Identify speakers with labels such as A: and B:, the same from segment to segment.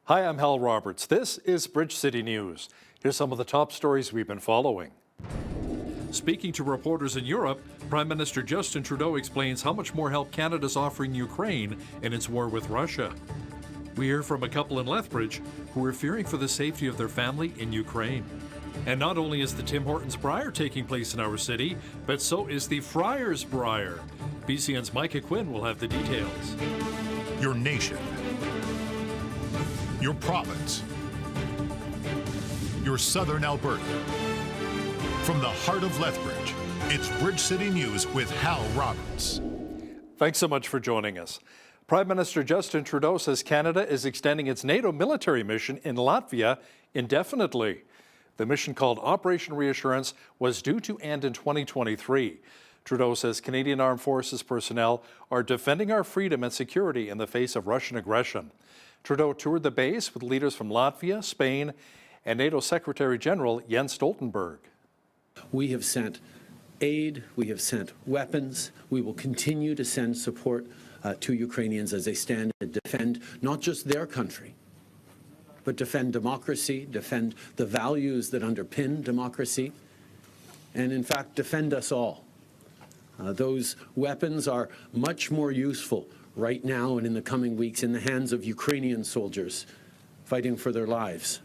A: Hi, I'm Hal Roberts. This is Bridge City News. Here's some of the top stories we've been following. Speaking to reporters in Europe, Prime Minister Justin Trudeau explains how much more help Canada's offering Ukraine in its war with Russia. We hear from a couple in Lethbridge who are fearing for the safety of their family in Ukraine. And not only is the Tim Hortons Briar taking place in our city, but so is the Friars Briar. BCN's Micah Quinn will have the details.
B: Your nation. Your province. Your southern Alberta. From the heart of Lethbridge, it's Bridge City News with Hal Roberts.
A: Thanks so much for joining us. Prime Minister Justin Trudeau says Canada is extending its NATO military mission in Latvia indefinitely. The mission, called Operation Reassurance, was due to end in 2023. Trudeau says Canadian Armed Forces personnel are defending our freedom and security in the face of Russian aggression. Trudeau toured the base with leaders from Latvia, Spain, and NATO Secretary General Jens Stoltenberg.
C: We have sent aid, we have sent weapons, we will continue to send support to Ukrainians as they stand and defend not just their country, but defend democracy, defend the values that underpin democracy, and in fact defend us all. Those weapons are much more useful right now and in the coming weeks in the hands of Ukrainian soldiers fighting for their lives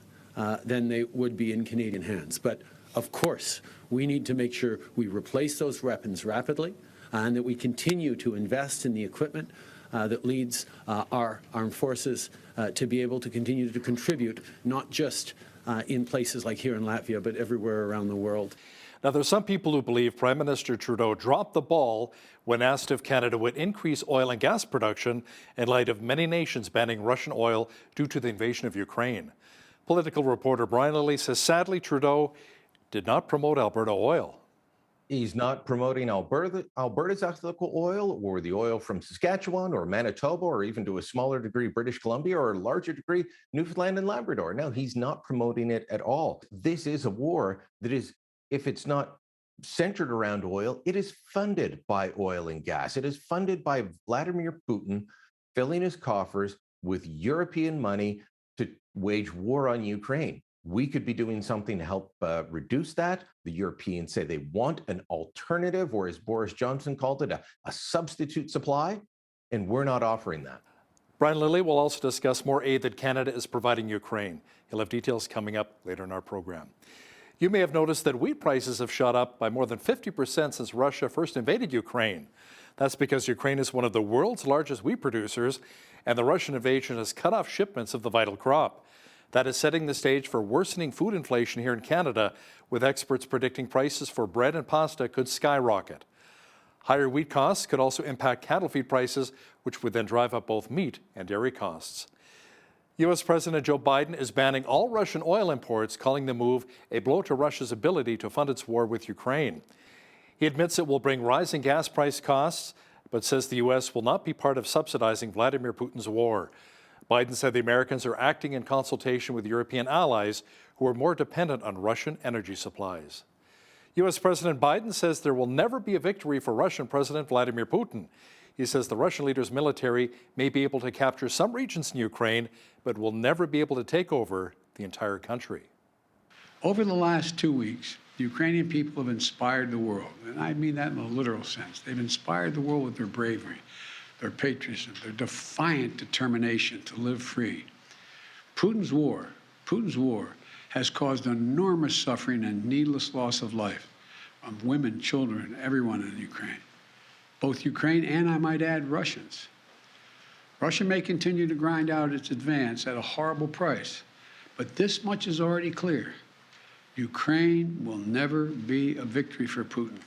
C: than they would be in Canadian hands. But of course, we need to make sure we replace those weapons rapidly and that we continue to invest in the equipment that leads our armed forces to be able to continue to contribute, not just in places like here in Latvia, but everywhere around the world.
A: Now, there's some people who believe Prime Minister Trudeau dropped the ball when asked if Canada would increase oil and gas production in light of many nations banning Russian oil due to the invasion of Ukraine. Political reporter Brian Lilly says sadly Trudeau did not promote Alberta oil.
D: He's not promoting Alberta's ethical oil or the oil from Saskatchewan or Manitoba or even to a smaller degree British Columbia or a larger degree Newfoundland and Labrador. No, he's not promoting it at all. This is a war that is, if it's not centered around oil, it is funded by oil and gas. It is funded by Vladimir Putin filling his coffers with European money to wage war on Ukraine. We could be doing something to help reduce that. The Europeans say they want an alternative, or as Boris Johnson called it, a substitute supply, and we're not offering that.
A: Brian Lilly will also discuss more aid that Canada is providing Ukraine. He'll have details coming up later in our program. You may have noticed that wheat prices have shot up by more than 50% since Russia first invaded Ukraine. That's because Ukraine is one of the world's largest wheat producers, and the Russian invasion has cut off shipments of the vital crop. That is setting the stage for worsening food inflation here in Canada, with experts predicting prices for bread and pasta could skyrocket. Higher wheat costs could also impact cattle feed prices, which would then drive up both meat and dairy costs. U.S. President Joe Biden is banning all Russian oil imports, calling the move a blow to Russia's ability to fund its war with Ukraine. He admits it will bring rising gas price costs, but says the U.S. will not be part of subsidizing Vladimir Putin's war. Biden said the Americans are acting in consultation with European allies who are more dependent on Russian energy supplies. U.S. President Biden says there will never be a victory for Russian President Vladimir Putin. He says the Russian leader's military may be able to capture some regions in Ukraine, but will never be able to take over the entire country.
E: Over the last 2 weeks, the Ukrainian people have inspired the world, and I mean that in a literal sense. They've inspired the world with their bravery, their patriotism, their defiant determination to live free. Putin's war has caused enormous suffering and needless loss of life from women, children, everyone in Ukraine. Both Ukraine and, I might add, Russians. Russia may continue to grind out its advance at a horrible price, but this much is already clear. Ukraine will never be a victory for Putin.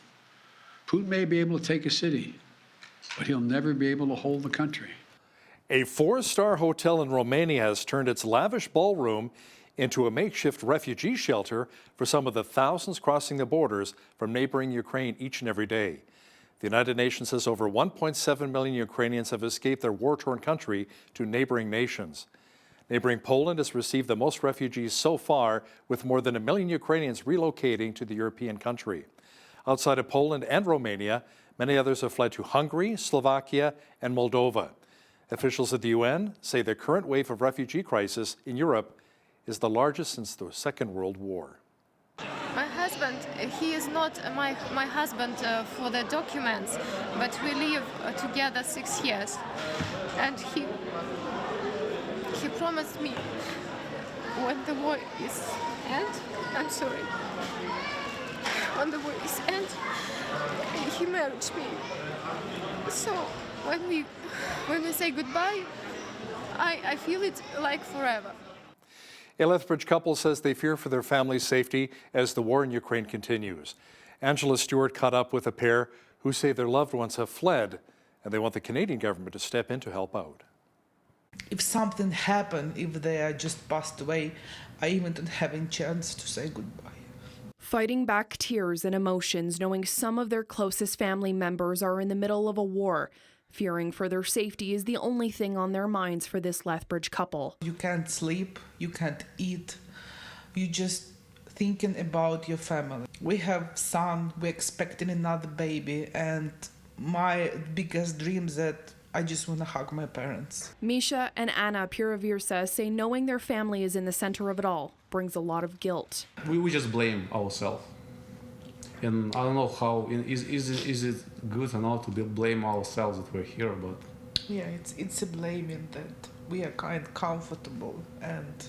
E: Putin may be able to take a city, but he'll never be able to hold the country.
A: A 4-star hotel in Romania has turned its lavish ballroom into a makeshift refugee shelter for some of the thousands crossing the borders from neighboring Ukraine each and every day. The United Nations says over 1.7 million Ukrainians have escaped their war-torn country to neighboring nations. Neighboring Poland has received the most refugees so far, with more than 1 million Ukrainians relocating to the European country. Outside of Poland and Romania, many others have fled to Hungary, Slovakia, and Moldova. Officials at the UN say the current wave of refugee crisis in Europe is the largest since the Second World War.
F: My husband, he is not my husband for the documents, but we live together 6 years. And he promised me when the war is end, I'm sorry, when the war is end, he married me. So when we say goodbye, I feel it like forever.
A: A Lethbridge couple says they fear for their family's safety as the war in Ukraine continues. Angela Stewart caught up with a pair who say their loved ones have fled and they want the Canadian government to step in to help out.
G: If something happened, if they are just passed away, I even don't have a chance to say goodbye.
H: Fighting back tears and emotions, knowing some of their closest family members are in the middle of a war. Fearing for their safety is the only thing on their minds for this Lethbridge couple.
G: You can't sleep, you can't eat, you just thinking about your family. We have son, we're expecting another baby, and my biggest dream is that I just want to hug my parents.
H: Misha and Anna Piravirsa say knowing their family is in the center of it all brings a lot of guilt.
I: We just blame ourselves. And I don't know how, is it good or not to blame ourselves that we're here, but...
G: Yeah, it's a blaming that we are kind of comfortable and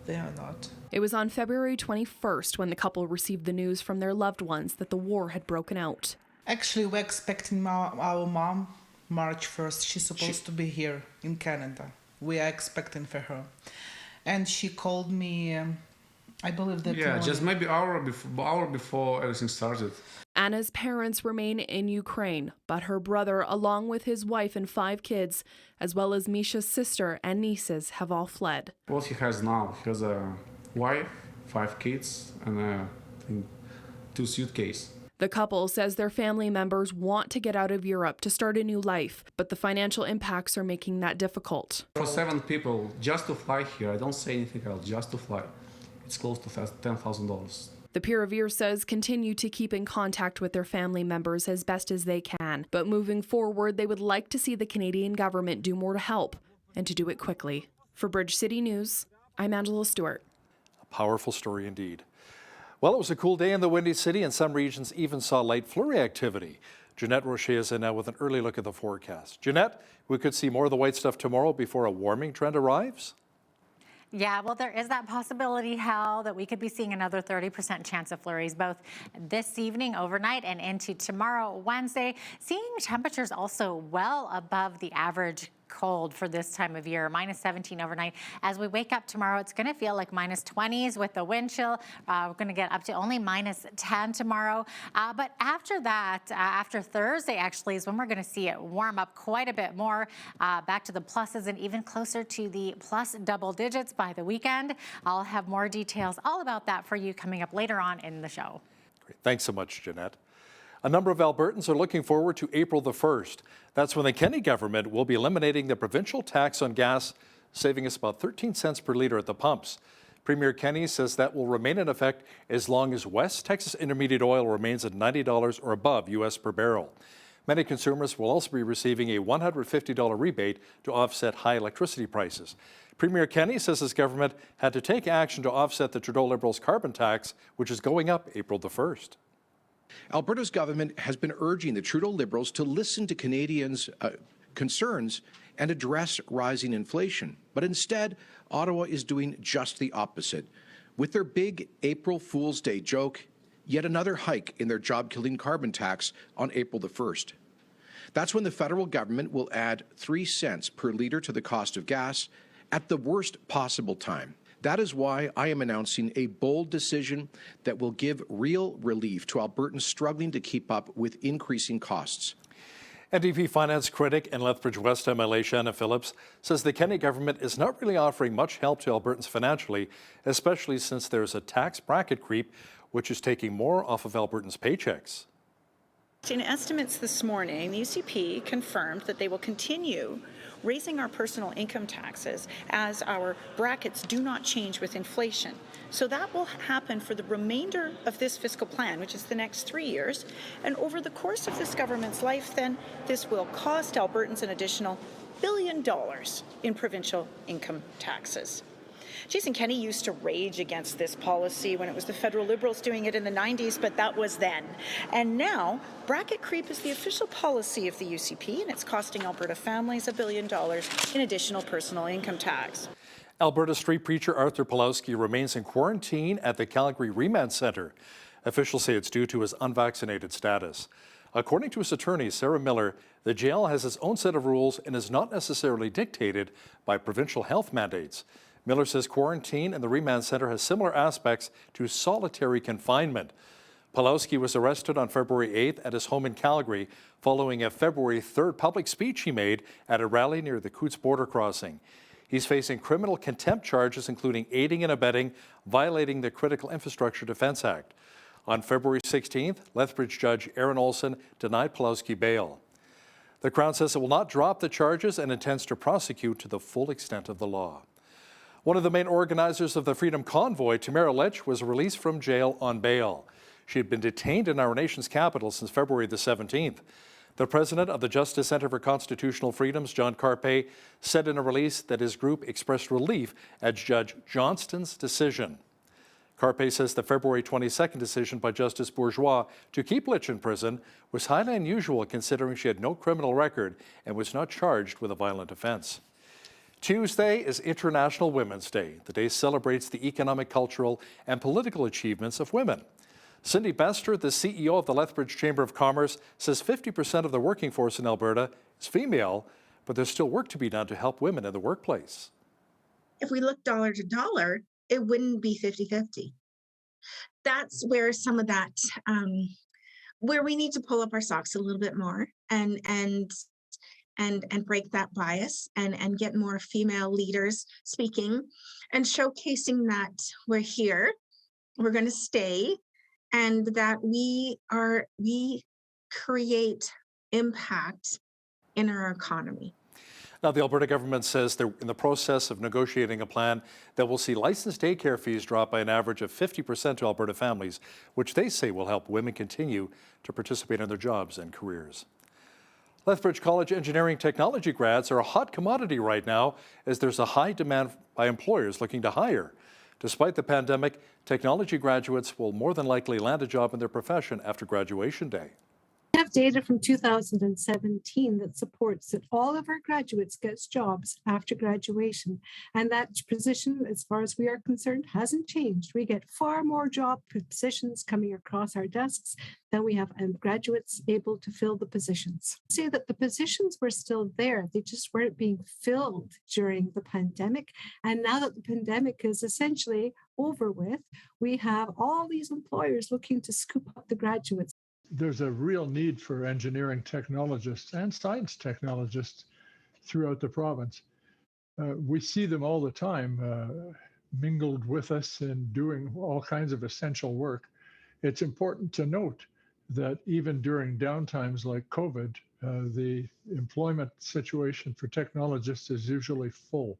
G: they are not.
H: It was on February 21st when the couple received the news from their loved ones that the war had broken out.
G: Actually, we're expecting our mom March 1st. She's supposed to be here in Canada. We are expecting for her. And she called me... I believe that.
I: Yeah, just maybe hour before everything started.
H: Anna's parents remain in Ukraine, but her brother, along with his wife and 5 kids, as well as Misha's sister and nieces, have all fled.
I: What he has now, he has a wife, 5 kids, and 2 suitcases.
H: The couple says their family members want to get out of Europe to start a new life, but the financial impacts are making that difficult.
I: For 7 people, just to fly here, I don't say anything else, just to fly. It's close to $10,000.
H: The Piravir says continue to keep in contact with their family members as best as they can, but moving forward, they would like to see the Canadian government do more to help and to do it quickly. For Bridge City News, I'm Angela Stewart.
A: A powerful story indeed. Well, it was a cool day in the Windy City, and some regions even saw light flurry activity. Jeanette Rocher is in now with an early look at the forecast. Jeanette, we could see more of the white stuff tomorrow before a warming trend arrives?
J: Yeah, well, there is that possibility, Hal, that we could be seeing another 30% chance of flurries both this evening, overnight, and into tomorrow, Wednesday. Seeing temperatures also well above the average cold for this time of year, -17 overnight. As we wake up tomorrow, it's going to feel like -20s with the wind chill. We're going to get up to only -10 tomorrow. But after that, after Thursday, actually, is when we're going to see it warm up quite a bit more, back to the pluses and even closer to the plus double digits by the weekend. I'll have more details all about that for you coming up later on in the show.
A: Great. Thanks so much, Jeanette. A number of Albertans are looking forward to April the 1st. That's when the Kenney government will be eliminating the provincial tax on gas, saving us about 13 cents per litre at the pumps. Premier Kenney says that will remain in effect as long as West Texas Intermediate oil remains at $90 or above U.S. per barrel. Many consumers will also be receiving a $150 rebate to offset high electricity prices. Premier Kenney says his government had to take action to offset the Trudeau Liberals' carbon tax, which is going up April the 1st.
K: Alberta's government has been urging the Trudeau Liberals to listen to Canadians' concerns and address rising inflation. But instead, Ottawa is doing just the opposite. With their big April Fool's Day joke, yet another hike in their job-killing carbon tax on April the 1st. That's when the federal government will add 3 cents per litre to the cost of gas at the worst possible time. That is why I am announcing a bold decision that will give real relief to Albertans struggling to keep up with increasing costs.
A: NDP finance critic and Lethbridge West MLA Shanna Phillips says the Kenney government is not really offering much help to Albertans financially, especially since there's a tax bracket creep, which is taking more off of Albertans' paychecks.
L: In estimates this morning, the UCP confirmed that they will continue raising our personal income taxes as our brackets do not change with inflation. So that will happen for the remainder of this fiscal plan, which is the next 3 years. And over the course of this government's life, then, this will cost Albertans an additional billion in provincial income taxes. Jason Kenney used to rage against this policy when it was the federal Liberals doing it in the 90s, but that was then. And now, bracket creep is the official policy of the UCP, and it's costing Alberta families $1 billion in additional personal income tax.
A: Alberta street preacher Arthur Pawlowski remains in quarantine at the Calgary Remand Centre. Officials say it's due to his unvaccinated status. According to his attorney, Sarah Miller, the jail has its own set of rules and is not necessarily dictated by provincial health mandates. Miller says quarantine in the remand center has similar aspects to solitary confinement. Pawlowski was arrested on February 8th at his home in Calgary following a February 3rd public speech he made at a rally near the Coutts border crossing. He's facing criminal contempt charges, including aiding and abetting, violating the Critical Infrastructure Defence Act. On February 16th, Lethbridge Judge Aaron Olson denied Pawlowski bail. The Crown says it will not drop the charges and intends to prosecute to the full extent of the law. One of the main organizers of the Freedom Convoy, Tamara, Lynch, was released from jail on bail. She had been detained in our nation's capital since February the 17th. The president of the Justice Center for Constitutional Freedoms, John Carpe, said in a release that his group expressed relief at Judge Johnston's decision. Carpe says the February 22nd decision by Justice Bourgeois to keep Lynch in prison was highly unusual considering she had no criminal record and was not charged with a violent offense. Tuesday is International Women's Day. The day celebrates the economic, cultural, and political achievements of women. Cindy Bester, the CEO of the Lethbridge Chamber of Commerce, says 50% of the working force in Alberta is female, but there's still work to be done to help women in the workplace.
M: If we look dollar to dollar, it wouldn't be 50-50. That's where some of that, where we need to pull up our socks a little bit more and break that bias and get more female leaders speaking and showcasing that we're here, we're going to stay, and that we create impact in our economy.
A: Now, the Alberta government says they're in the process of negotiating a plan that will see licensed daycare fees drop by an average of 50% to Alberta families, which they say will help women continue to participate in their jobs and careers. Lethbridge College engineering technology grads are a hot commodity right now as there's a high demand by employers looking to hire. Despite the pandemic, technology graduates will more than likely land a job in their profession after graduation day.
N: We have data from 2017 that supports that all of our graduates get jobs after graduation, and that position, as far as we are concerned, hasn't changed. We get far more job positions coming across our desks than we have graduates able to fill the positions. Say that the positions were still there, they just weren't being filled during the pandemic, and now that the pandemic is essentially over with, we have all these employers looking to scoop up the graduates.
O: There's a real need for engineering technologists and science technologists throughout the province. We see them all the time mingled with us and doing all kinds of essential work. It's important to note that even during downtimes like COVID, the employment situation for technologists is usually full.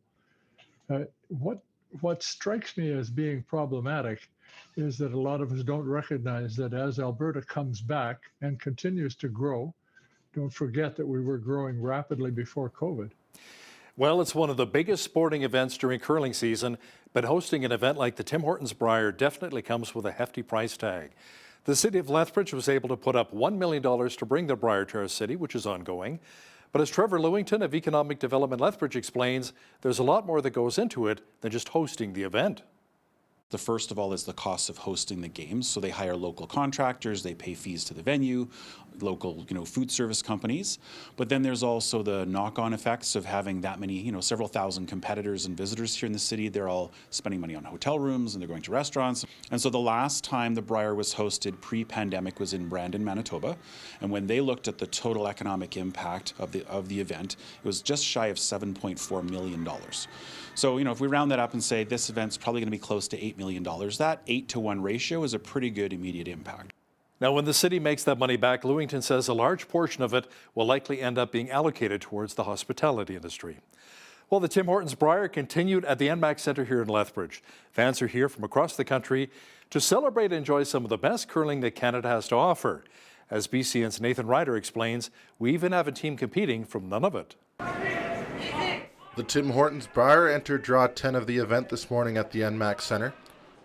O: What strikes me as being problematic is that a lot of us don't recognize that as Alberta comes back and continues to grow, don't forget that we were growing rapidly before COVID.
A: Well, it's one of the biggest sporting events during curling season, but hosting an event like the Tim Hortons Brier definitely comes with a hefty price tag. The city of Lethbridge was able to put up $1 million to bring the Brier to our city, which is ongoing. But as Trevor Lewington of Economic Development Lethbridge explains, there's a lot more that goes into it than just hosting the event.
P: The first of all is the cost of hosting the games. So they hire local contractors, they pay fees to the venue, local, food service companies. But then there's also the knock-on effects of having that many, several thousand competitors and visitors here in the city. They're all spending money on hotel rooms and they're going to restaurants. And so the last time the Brier was hosted pre-pandemic was in Brandon, Manitoba. And when they looked at the total economic impact of the event, it was just shy of $7.4 million. So, if we round that up and say this event's probably going to be close to $8 million, that 8-to-1 ratio is a pretty good immediate impact.
A: Now, when the city makes that money back, Lewington says a large portion of it will likely end up being allocated towards the hospitality industry. Well, the Tim Hortons Brier continued at the NMAX Centre here in Lethbridge. Fans are here from across the country to celebrate and enjoy some of the best curling that Canada has to offer. As BCN's Nathan Ryder explains, we even have a team competing from Nunavut.
Q: The Tim Hortons Brier entered draw 10 of the event this morning at the NMAX Centre.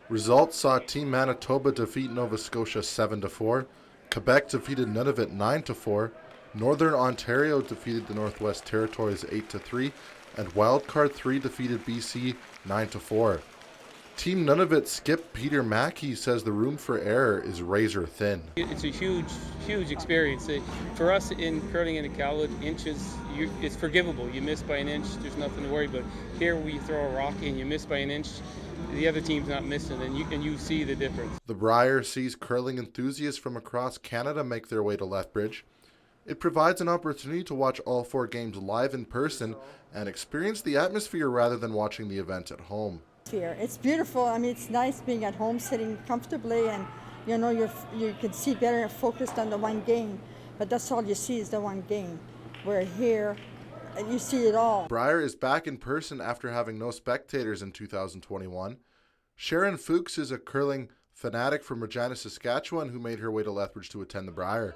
Q: Results saw Team Manitoba defeat Nova Scotia 7-4, Quebec defeated Nunavut 9-4, Northern Ontario defeated the Northwest Territories 8-3, and Wildcard 3 defeated BC 9-4. Team Nunavut skip Peter Mackey says the room for error is razor thin.
R: It's a huge experience. For us in curling in Iqaluit, inches, it's forgivable. You miss by an inch, there's nothing to worry about. Here, we throw a rock and you miss by an inch, the other team's not missing, and you see the difference.
Q: The Brier sees curling enthusiasts from across Canada make their way to Lethbridge. It provides an opportunity to watch all 4 games live in person and experience the atmosphere rather than watching the event at home.
S: It's beautiful. I mean, it's nice being at home, sitting comfortably, and you know you can see better and focused on the one game. But that's all you see is the one game. Where here, you see it all.
Q: Brier is back in person after having no spectators in 2021. Sharon Fuchs is a curling fanatic from Regina, Saskatchewan, who made her way to Lethbridge to attend the Brier.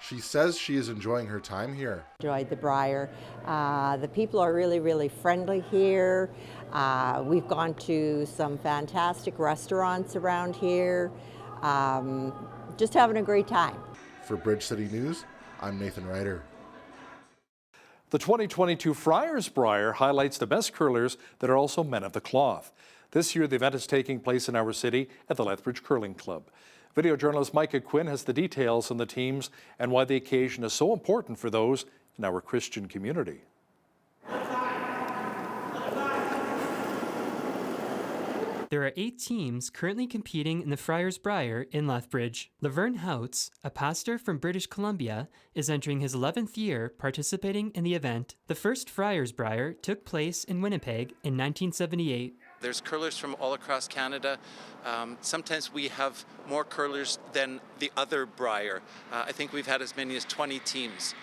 Q: She says she is enjoying her time here.
T: Enjoyed the Brier. The people are really friendly here. We've gone to some fantastic restaurants around here. Just having a great time.
Q: For Bridge City News, I'm Nathan Ryder.
A: The 2022 Friars Brier highlights the best curlers that are also men of the cloth. This year, the event is taking place in our city at the Lethbridge Curling Club. Video journalist Micah Quinn has the details on the teams and why the occasion is so important for those in our Christian community.
U: There are 8 teams currently competing in the Friars Brier in Lethbridge. Laverne Houts, a pastor from British Columbia, is entering his 11th year participating in the event. The first Friars Brier took place in Winnipeg in 1978.
V: There's curlers from all across Canada. Sometimes we have more curlers than the other Brier. I think we've had as many as 20 teams.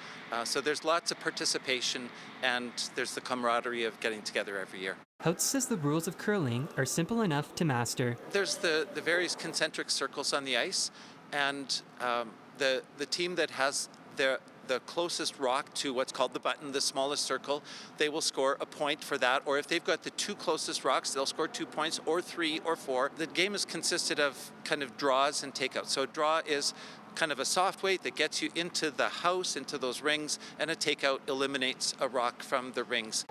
V: So there's lots of participation, and there's the camaraderie of getting together every year.
U: Houts says the rules of curling are simple enough to master.
V: There's the various concentric circles on the ice, and the team that has the closest rock to what's called the button, the smallest circle, they will score a point for that. Or if they've got the 2 closest rocks, they'll score 2 points, or 3 or 4. The game is consisted of kind of draws and takeouts. So a draw is kind of a soft weight that gets you into the house, into those rings, and a takeout eliminates a rock from the rings.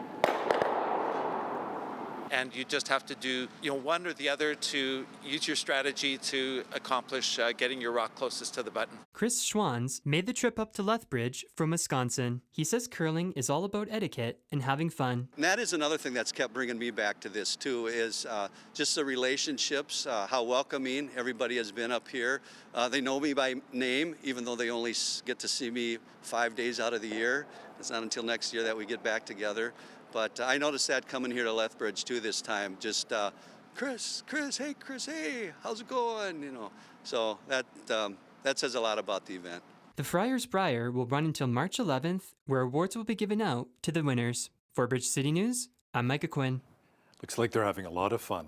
V: And you just have to do one or the other to use your strategy to accomplish getting your rock closest to the button.
U: Chris Schwans made the trip up to Lethbridge from Wisconsin. He says curling is all about etiquette and having fun.
W: And that is another thing that's kept bringing me back to this too, is just the relationships, how welcoming everybody has been up here. They know me by name, even though they only get to see me 5 days out of the year. It's not until next year that we get back together. But I noticed that coming here to Lethbridge too this time. Just Chris, hey, how's it going? So that says a lot about the event.
U: The Friars Brier will run until March 11th, where awards will be given out to the winners. For Bridge City News, I'm Micah Quinn.
A: Looks like they're having a lot of fun.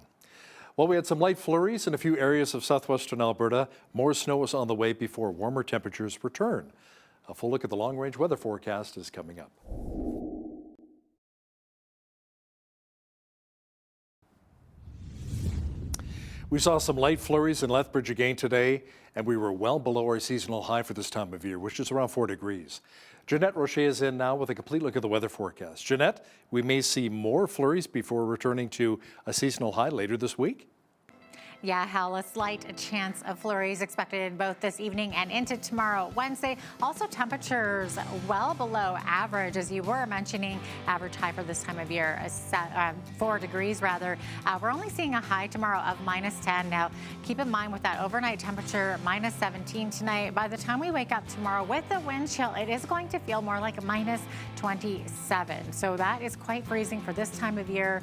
A: Well, we had some light flurries in a few areas of southwestern Alberta. More snow is on the way before warmer temperatures return. A full look at the long-range weather forecast is coming up. We saw some light flurries in Lethbridge again today, and we were well below our seasonal high for this time of year, which is around 4 degrees. Jeanette Roche is in now with a complete look at the weather forecast. Jeanette, we may see more flurries before returning to a seasonal high later this week.
J: Yeah, Hal, a slight chance of flurries expected both this evening and into tomorrow, Wednesday. Also, temperatures well below average, as you were mentioning. Average high for this time of year, 4 degrees rather. We're only seeing a high tomorrow of -10. Now, keep in mind with that overnight temperature, -17 tonight. By the time we wake up tomorrow with the wind chill, it is going to feel more like a -27. So that is quite freezing for this time of year.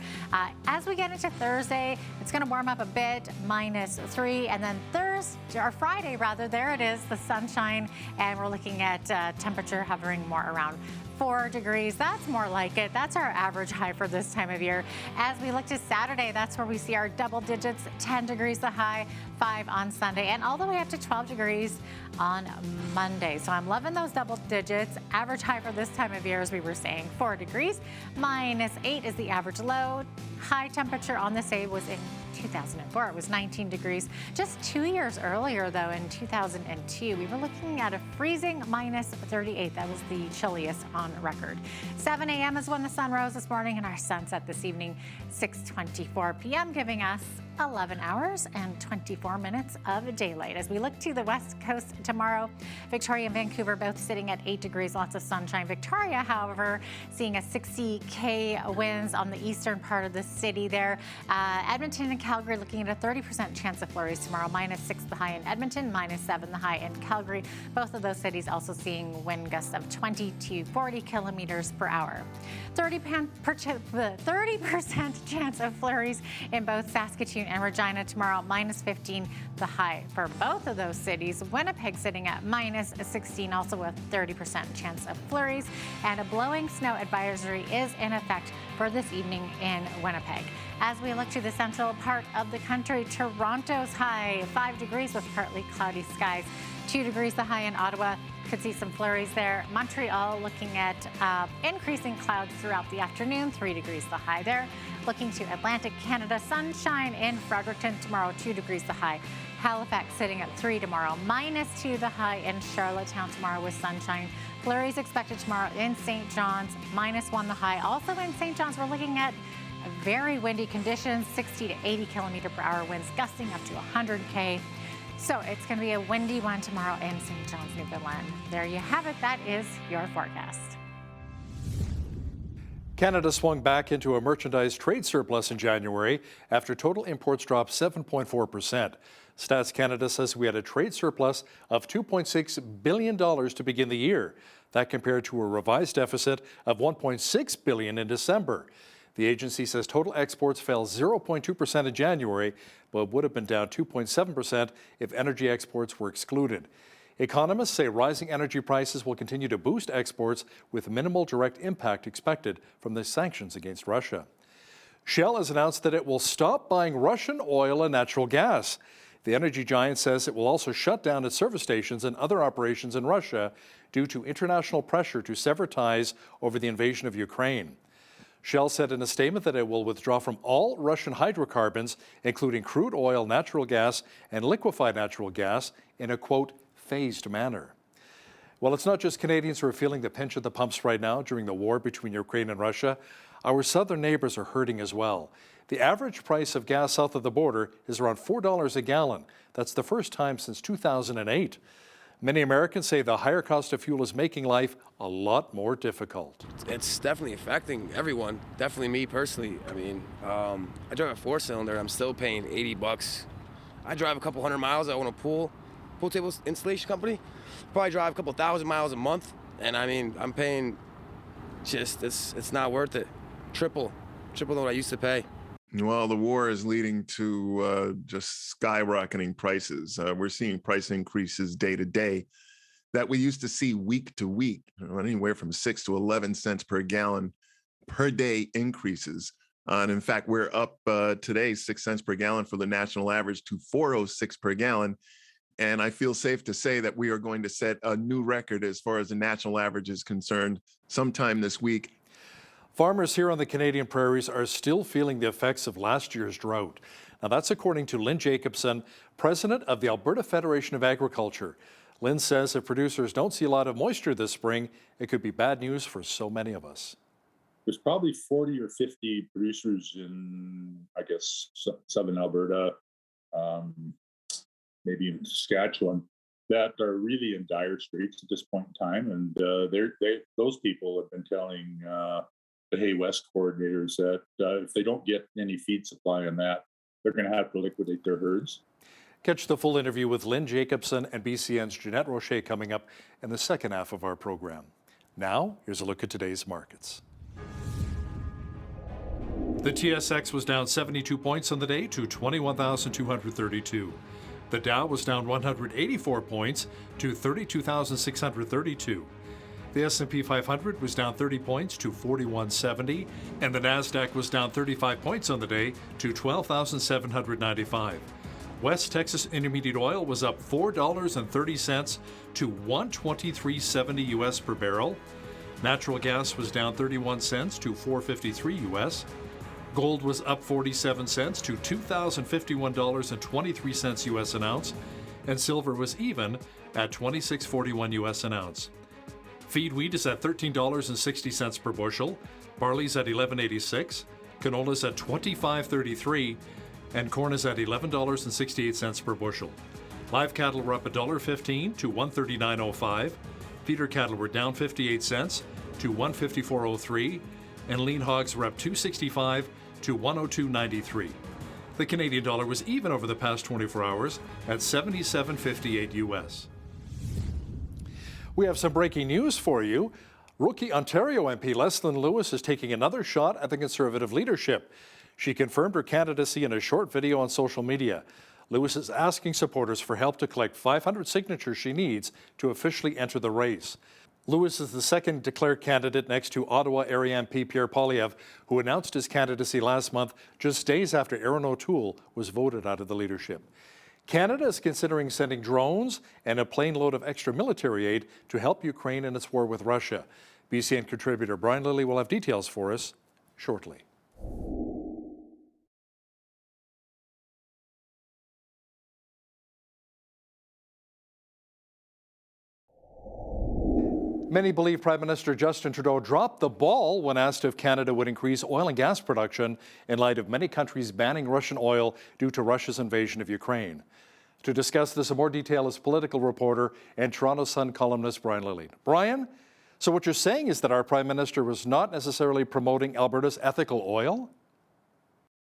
J: As we get into Thursday, it's going to warm up a bit. -3. And then Thursday, or Friday rather, there it is, the sunshine. And we're looking at temperature hovering more around 4 degrees. That's more like it. That's our average high for this time of year. As we look to Saturday, that's where we see our double digits, 10 degrees the high, 5 on Sunday, and all the way up to 12 degrees on Monday. So I'm loving those double digits. Average high for this time of year, as we were saying, 4 degrees. -8 is the average low. High temperature on this day was in 2004. It was 19 degrees. Just 2 years earlier, though, in 2002, we were looking at a freezing -38. That was the chilliest on record. 7 a.m. is when the sun rose this morning, and our sunset this evening, 6:24 p.m., giving us 11 hours and 24 minutes of daylight. As we look to the west coast tomorrow, Victoria and Vancouver both sitting at 8 degrees, lots of sunshine. Victoria, however, seeing a 60 winds on the eastern part of the city there. Edmonton and Calgary looking at a 30% chance of flurries tomorrow, -6 the high in Edmonton, -7 the high in Calgary. Both of those cities also seeing wind gusts of 20 to 40 kilometers per hour. 30% chance of flurries in both Saskatoon and Regina tomorrow, -15 the high for both of those cities. Winnipeg sitting at -16, also with 30% chance of flurries. And a blowing snow advisory is in effect for this evening in Winnipeg. As we look to the central part of the country, Toronto's high, 5 degrees with partly cloudy skies. 2 degrees the high in Ottawa. Could see some flurries there. Montreal looking at increasing clouds throughout the afternoon, 3 degrees the high there. Looking to Atlantic Canada, sunshine in Fredericton tomorrow, 2 degrees the high. Halifax sitting at 3 tomorrow, -2 the high in Charlottetown tomorrow with sunshine. Flurries expected tomorrow in St. John's, -1 the high. Also in St. John's, we're looking at very windy conditions, 60 to 80 kilometer per hour winds, gusting up to 100 km. So it's going to be a windy one tomorrow in St. John's, Newfoundland. There you have it. That is your forecast.
A: Canada swung back into a merchandise trade surplus in January after total imports dropped 7.4%. Stats Canada says we had a trade surplus of $2.6 billion to begin the year. That compared to a revised deficit of $1.6 billion in December. The agency says total exports fell 0.2% in January, but would have been down 2.7% if energy exports were excluded. Economists say rising energy prices will continue to boost exports with minimal direct impact expected from the sanctions against Russia. Shell has announced that it will stop buying Russian oil and natural gas. The energy giant says it will also shut down its service stations and other operations in Russia due to international pressure to sever ties over the invasion of Ukraine. Shell said in a statement that it will withdraw from all Russian hydrocarbons, including crude oil, natural gas, and liquefied natural gas, in a, quote, phased manner. Well, it's not just Canadians who are feeling the pinch at the pumps right now during the war between Ukraine and Russia. Our southern neighbors are hurting as well. The average price of gas south of the border is around $4 a gallon. That's the first time since 2008. Many Americans say the higher cost of fuel is making life a lot more difficult.
B: It's definitely affecting everyone, definitely me personally. I mean, I drive a 4-cylinder, I'm still paying $80. I drive a couple hundred miles, I own a pool table installation company. Probably drive a couple thousand miles a month, and I mean, I'm paying just, it's not worth it. Triple what I used to pay.
C: Well, the war is leading to just skyrocketing prices. We're seeing price increases day to day that we used to see week to week, anywhere from 6 to 11 cents per gallon per day increases. And in fact, we're up today 6 cents per gallon for the national average to 4.06 per gallon. And I feel safe to say that we are going to set a new record as far as the national average is concerned sometime this week.
A: Farmers here on the Canadian prairies are still feeling the effects of last year's drought. Now, that's according to Lynn Jacobson, president of the Alberta Federation of Agriculture. Lynn says if producers don't see a lot of moisture this spring, it could be bad news for so many of us.
D: There's probably 40 or 50 producers in, I guess, southern Alberta, maybe even Saskatchewan, that are really in dire straits at this point in time. And those people have been telling the Hay West coordinators that if they don't get any feed supply on that, they're going to have to liquidate their herds.
A: Catch the full interview with Lynn Jacobson and BCN's Jeanette Rocher coming up in the second half of our program. Now, here's a look at today's markets. The TSX was down 72 points on the day to 21,232. The Dow was down 184 points to 32,632. The S&P 500 was down 30 points to 4170, and the Nasdaq was down 35 points on the day to 12,795. West Texas Intermediate oil was up $4.30 to $123.70 US per barrel. Natural gas was down 31 cents to $4.53 US. Gold was up 47 cents to $2,051.23 US an ounce, and silver was even at $26.41 US an ounce. Feed wheat is at $13.60 per bushel, barley's at $11.86, canola's at $25.33, and corn is at $11.68 per bushel. Live cattle were up $1.15 to $139.05. Feeder cattle were down 58 cents to $154.03, and lean hogs were up $2.65 to $102.93. The Canadian dollar was even over the past 24 hours at 77.58 US. We have some breaking news for you. Rookie Ontario MP Leslyn Lewis is taking another shot at the Conservative leadership. She confirmed her candidacy in a short video on social media. Lewis is asking supporters for help to collect 500 signatures she needs to officially enter the race. Lewis is the second declared candidate next to Ottawa area MP Pierre Poilievre, who announced his candidacy last month, just days after Erin O'Toole was voted out of the leadership. Canada is considering sending drones and a plane load of extra military aid to help Ukraine in its war with Russia. BCN contributor Brian Lilly will have details for us shortly. Many believe Prime Minister Justin Trudeau dropped the ball when asked if Canada would increase oil and gas production in light of many countries banning Russian oil due to Russia's invasion of Ukraine. To discuss this in more detail is political reporter and Toronto Sun columnist Brian Lilly. Brian, so what you're saying is that our Prime Minister was not necessarily promoting Alberta's ethical oil?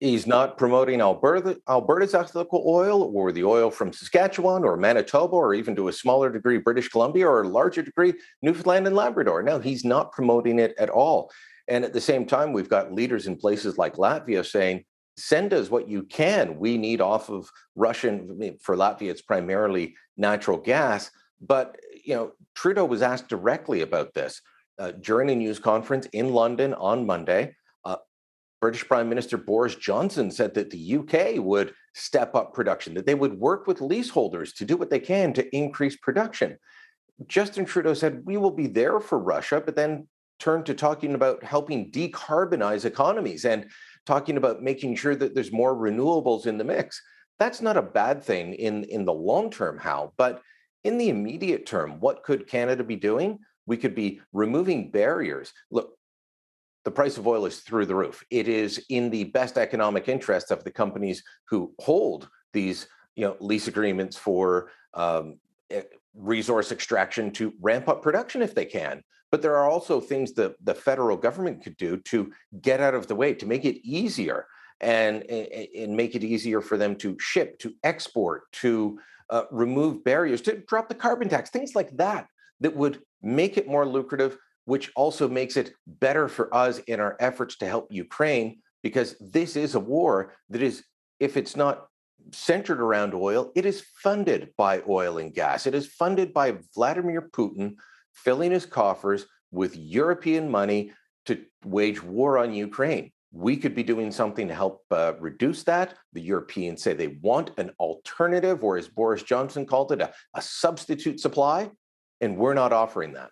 E: He's not promoting Alberta's ethical oil or the oil from Saskatchewan or Manitoba or even to a smaller degree British Columbia or a larger degree Newfoundland and Labrador. No, he's not promoting it at all. And at the same time, we've got leaders in places like Latvia saying, send us what you can. We need off of Russian, for Latvia, it's primarily natural gas. But, Trudeau was asked directly about this during a news conference in London on Monday. British Prime Minister Boris Johnson said that the UK would step up production, that they would work with leaseholders to do what they can to increase production. Justin Trudeau said, we will be there for Russia, but then turned to talking about helping decarbonize economies and talking about making sure that there's more renewables in the mix. That's not a bad thing in the long term, Hal, but in the immediate term, what could Canada be doing? We could be removing barriers. Look, the price of oil is through the roof. It is in the best economic interest of the companies who hold these lease agreements for resource extraction to ramp up production if they can. But there are also things that the federal government could do to get out of the way, to make it easier and make it easier for them to ship, to export, to remove barriers, to drop the carbon tax, things like that, that would make it more lucrative, which also makes it better for us in our efforts to help Ukraine, because this is a war that is, if it's not centered around oil, it is funded by oil and gas. It is funded by Vladimir Putin filling his coffers with European money to wage war on Ukraine. We could be doing something to help reduce that. The Europeans say they want an alternative, or as Boris Johnson called it, a substitute supply, and we're not offering that.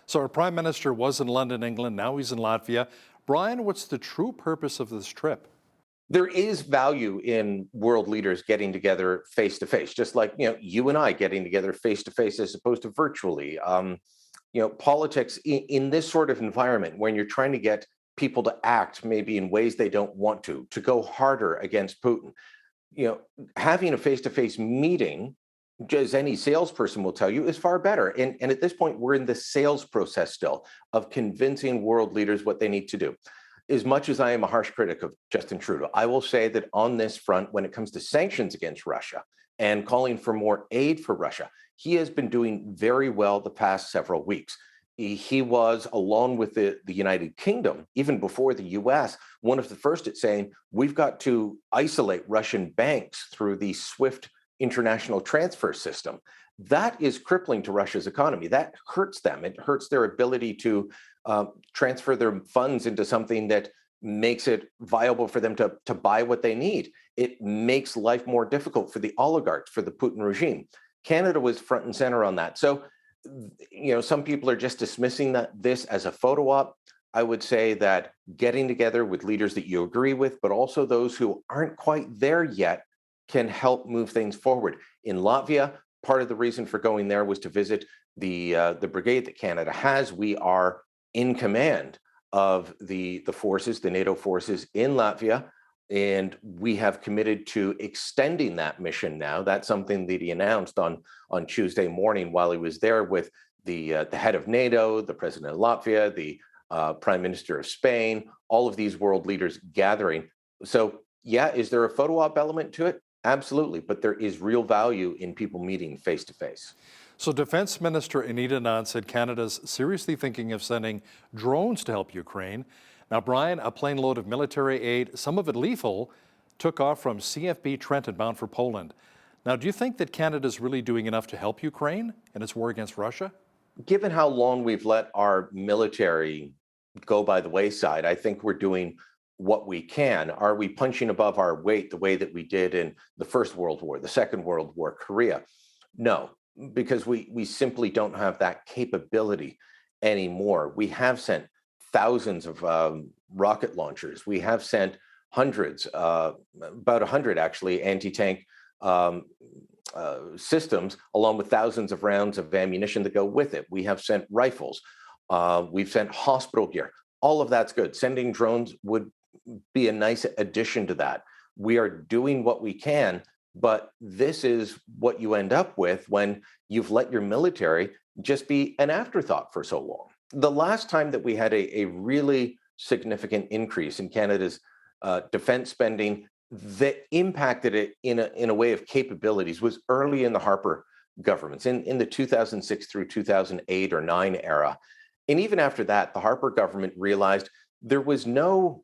A: So our Prime Minister was in London, England, now he's in Latvia. Brian, what's the true purpose of this trip?
E: There is value in world leaders getting together face to face, just like you and I getting together face to face as opposed to virtually. Politics in this sort of environment, when you're trying to get people to act maybe in ways they don't want to go harder against Putin, having a face to face meeting, as any salesperson will tell you, is far better. And at this point, we're in the sales process still of convincing world leaders what they need to do. As much as I am a harsh critic of Justin Trudeau, I will say that on this front, when it comes to sanctions against Russia and calling for more aid for Russia, he has been doing very well the past several weeks. he was, along with the United Kingdom, even before the US, one of the first at saying, we've got to isolate Russian banks through the SWIFT international transfer system. That is crippling to Russia's economy. That hurts them. It hurts their ability to transfer their funds into something that makes it viable for them to buy what they need. It makes life more difficult for the oligarchs, for the Putin regime. Canada was front and center on that. So, some people are just dismissing this as a photo op. I would say that getting together with leaders that you agree with, but also those who aren't quite there yet, can help move things forward. In Latvia, part of the reason for going there was to visit the brigade that Canada has. We are in command of the forces, the NATO forces in Latvia, and we have committed to extending that mission now. That's something that he announced on Tuesday morning while he was there with the head of NATO, the president of Latvia, the prime minister of Spain, all of these world leaders gathering. So, yeah, is there a photo op element to it? Absolutely, but there is real value in people meeting face to face.
A: So Defense Minister Anita Nunn said Canada's seriously thinking of sending drones to help Ukraine. Now, Brian, a plane load of military aid, some of it lethal, took off from CFB Trenton bound for Poland. Now, do you think that Canada is really doing enough to help Ukraine in its war against Russia?
E: Given how long we've let our military go by the wayside, I think we're doing what we can. Are we punching above our weight the way that we did in the First World War, the Second World War, Korea? No, because we simply don't have that capability anymore. We have sent thousands of rocket launchers. We have sent hundreds, about 100 actually, anti-tank systems, along with thousands of rounds of ammunition that go with it. We have sent rifles. We've sent hospital gear. All of that's good. Sending drones would be a nice addition to that. We are doing what we can, but this is what you end up with when you've let your military just be an afterthought for so long. The last time that we had a really significant increase in Canada's defense spending that impacted it in a way of capabilities was early in the Harper governments, in the 2006 through 2008 or 9 era. And even after that, the Harper government realized there was no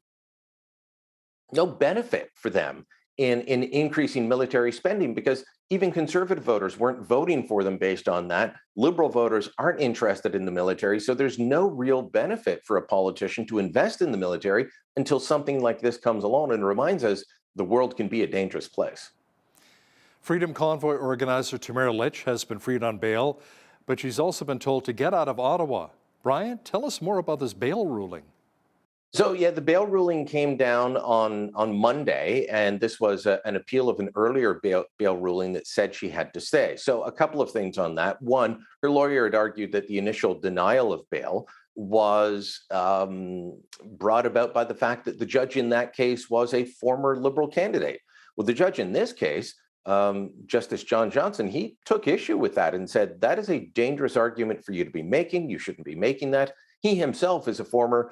E: benefit for them in increasing military spending, because even conservative voters weren't voting for them based on that. Liberal voters aren't interested in the military, so there's no real benefit for a politician to invest in the military until something like this comes along and reminds us the world can be a dangerous place.
A: Freedom Convoy organizer Tamara Lynch has been freed on bail, but she's also been told to get out of Ottawa. Brian, tell us more about this bail ruling.
E: So, yeah, the bail ruling came down on Monday, and this was an appeal of an earlier bail ruling that said she had to stay. So a couple of things on that. One, her lawyer had argued that the initial denial of bail was brought about by the fact that the judge in that case was a former Liberal candidate. Well, the judge in this case, Justice John Johnson, he took issue with that and said, that is a dangerous argument for you to be making. You shouldn't be making that. He himself is a former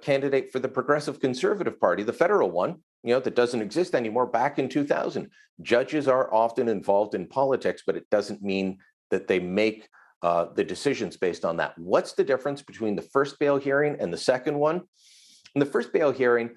E: candidate for the Progressive Conservative Party, the federal one, that doesn't exist anymore, back in 2000. Judges are often involved in politics, but it doesn't mean that they make the decisions based on that. What's the difference between the first bail hearing and the second one? In the first bail hearing,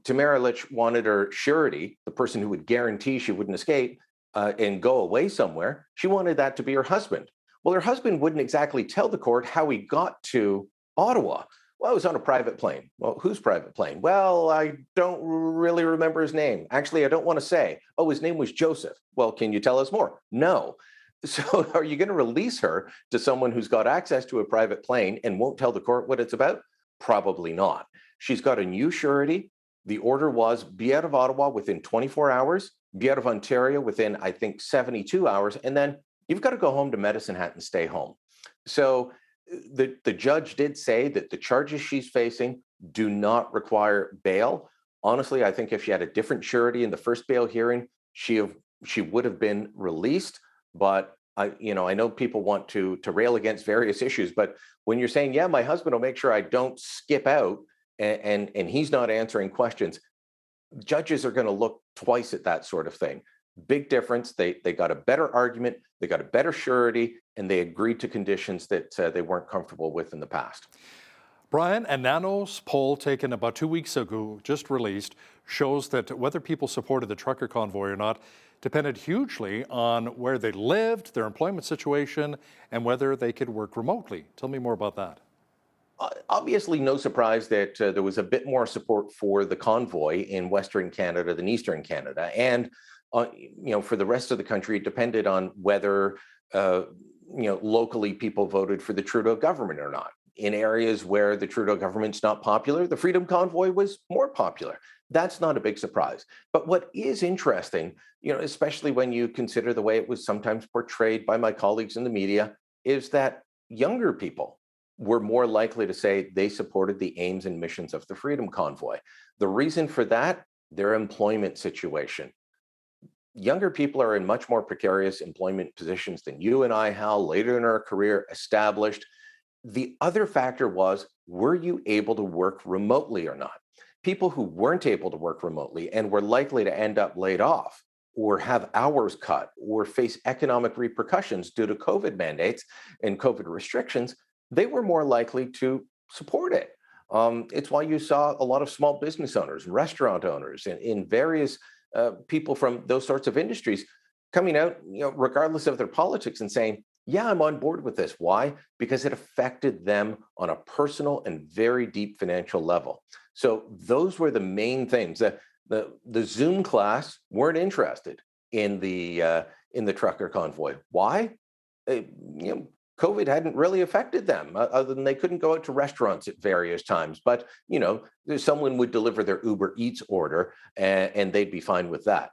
E: Tamara Lynch wanted her surety, the person who would guarantee she wouldn't escape and go away somewhere. She wanted that to be her husband. Well, her husband wouldn't exactly tell the court how he got to Ottawa. Well, I was on a private plane. Well, whose private plane? Well, I don't really remember his name. Actually, I don't want to say. Oh, his name was Joseph. Well, can you tell us more? No. So are you going to release her to someone who's got access to a private plane and won't tell the court what it's about? Probably not. She's got a new surety. The order was be out of Ottawa within 24 hours, be out of Ontario within, I think, 72 hours, and then you've got to go home to Medicine Hat and stay home. So the judge did say that the charges she's facing do not require bail. Honestly, I think if she had a different surety in the first bail hearing, she would have been released. But I know people want to rail against various issues, but when you're saying, yeah, my husband will make sure I don't skip out, and he's not answering questions, judges are going to look twice at that sort of thing. Big difference. They got a better argument, they got a better surety, and they agreed to conditions that they weren't comfortable with in the past.
A: Brian, a Nanos poll taken about 2 weeks ago, just released, shows that whether people supported the trucker convoy or not depended hugely on where they lived, their employment situation, and whether they could work remotely. Tell me more about that.
E: Obviously, no surprise that there was a bit more support for the convoy in Western Canada than Eastern Canada. And, for the rest of the country, it depended on whether, locally people voted for the Trudeau government or not. In areas where the Trudeau government's not popular, the Freedom Convoy was more popular. That's not a big surprise. But what is interesting, especially when you consider the way it was sometimes portrayed by my colleagues in the media, is that younger people were more likely to say they supported the aims and missions of the Freedom Convoy. The reason for that, their employment situation. Younger people are in much more precarious employment positions than you and I, Hal, later in our career, established. The other factor was, were you able to work remotely or not? People who weren't able to work remotely and were likely to end up laid off or have hours cut or face economic repercussions due to COVID mandates and COVID restrictions, they were more likely to support it. It's why you saw a lot of small business owners, restaurant owners, and in various people from those sorts of industries coming out, regardless of their politics, and saying, yeah, I'm on board with this. Why? Because it affected them on a personal and very deep financial level. So those were the main things. The Zoom class weren't interested in the trucker convoy. Why? COVID hadn't really affected them, other than they couldn't go out to restaurants at various times. But someone would deliver their Uber Eats order, and they'd be fine with that.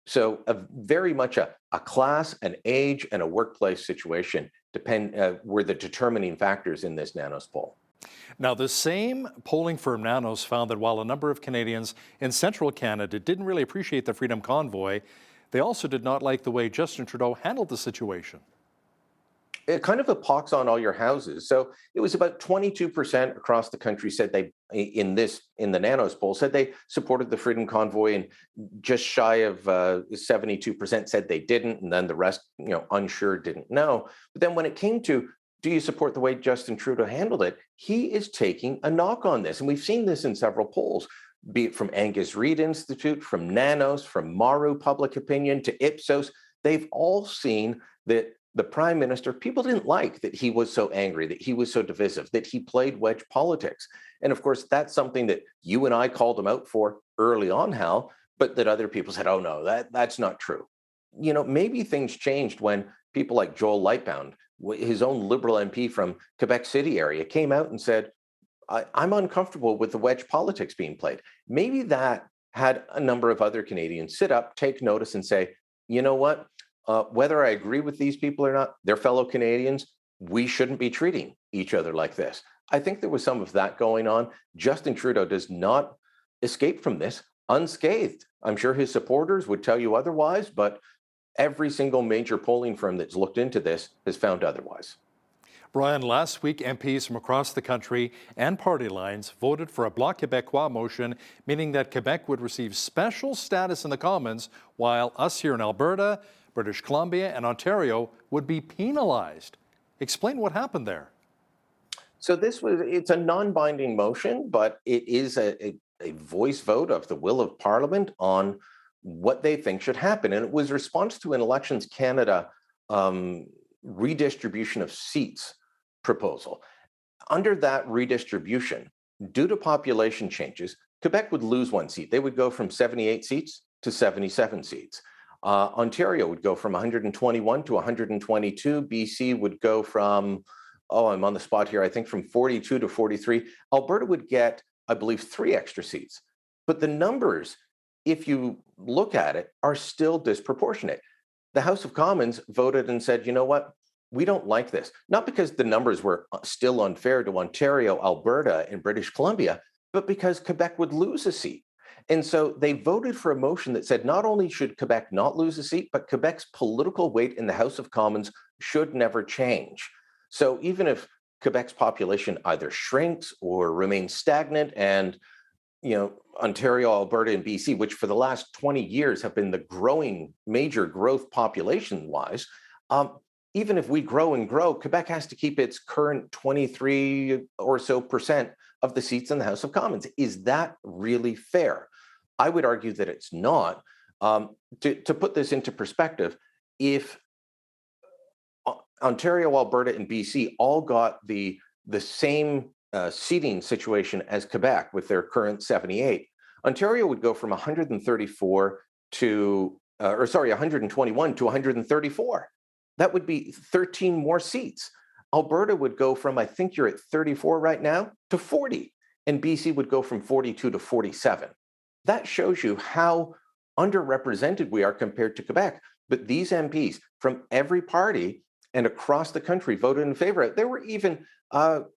E: So very much a class, an age, and a workplace situation were the determining factors in this Nanos poll.
A: Now, the same polling firm Nanos found that while a number of Canadians in central Canada didn't really appreciate the Freedom Convoy, they also did not like the way Justin Trudeau handled the situation.
E: It kind of a pox on all your houses. So it was about 22% across the country said they, in the Nanos poll, said they supported the Freedom Convoy, and just shy of 72% said they didn't, and then the rest, unsure, didn't know. But then when it came to, do you support the way Justin Trudeau handled it, he is taking a knock on this. And we've seen this in several polls, be it from Angus Reid Institute, from Nanos, from Maru Public Opinion to Ipsos. They've all seen that the Prime Minister, people didn't like that he was so angry, that he was so divisive, that he played wedge politics. And of course, that's something that you and I called him out for early on, Hal, but that other people said, oh no, that's not true. Maybe things changed when people like Joel Lightbound, his own Liberal MP from Quebec City area, came out and said, I'm uncomfortable with the wedge politics being played. Maybe that had a number of other Canadians sit up, take notice, and say, you know what? Whether I agree with these people or not, they're fellow Canadians. We shouldn't be treating each other like this. I think there was some of that going on. Justin Trudeau does not escape from this unscathed. I'm sure his supporters would tell you otherwise, but every single major polling firm that's looked into this has found otherwise.
A: Brian, last week, MPs from across the country and party lines voted for a Bloc Quebecois motion, meaning that Quebec would receive special status in the Commons, while us here in Alberta, British Columbia, and Ontario would be penalized. Explain what happened there.
E: So it's a non-binding motion, but it is a voice vote of the will of Parliament on what they think should happen. And it was a response to an Elections Canada redistribution of seats proposal. Under that redistribution, due to population changes, Quebec would lose one seat. They would go from 78 seats to 77 seats. Ontario would go from 121 to 122. BC would go from, I'm on the spot here, I think from 42 to 43. Alberta would get, I believe, 3 extra seats. But the numbers, if you look at it, are still disproportionate. The House of Commons voted and said, you know what? We don't like this. Not because the numbers were still unfair to Ontario, Alberta, and British Columbia, but because Quebec would lose a seat. And so they voted for a motion that said not only should Quebec not lose a seat, but Quebec's political weight in the House of Commons should never change. So even if Quebec's population either shrinks or remains stagnant and Ontario, Alberta, and BC, which for the last 20 years have been the growing major growth population-wise, even if we grow and grow, Quebec has to keep its current 23 or so percent of the seats in the House of Commons. Is that really fair? I would argue that it's not. To put this into perspective, if Ontario, Alberta, and BC all got the same seating situation as Quebec with their current 78, Ontario would go from 134 to, 121 to 134. That would be 13 more seats. Alberta would go from, I think you're at 34 right now, to 40, and BC would go from 42 to 47. That shows you how underrepresented we are compared to Quebec. But these MPs from every party and across the country voted in favor. There were even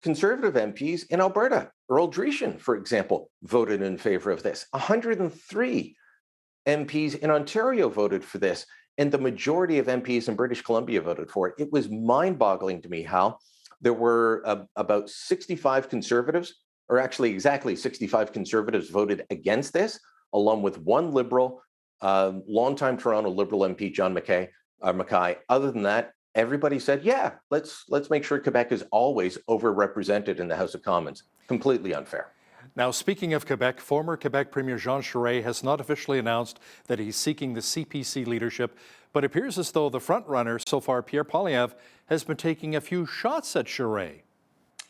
E: Conservative MPs in Alberta. Earl Dreeshen, for example, voted in favor of this. 103 MPs in Ontario voted for this, and the majority of MPs in British Columbia voted for it. It was mind-boggling to me how there were about 65 Conservatives, or actually exactly 65 Conservatives voted against this, along with one Liberal, longtime Toronto Liberal MP, John Mackay. Other than that, everybody said, yeah, let's make sure Quebec is always overrepresented in the House of Commons. Completely unfair.
A: Now, speaking of Quebec, former Quebec Premier Jean Charest has not officially announced that he's seeking the CPC leadership, but it appears as though the frontrunner so far, Pierre Poilievre, has been taking a few shots at Charest.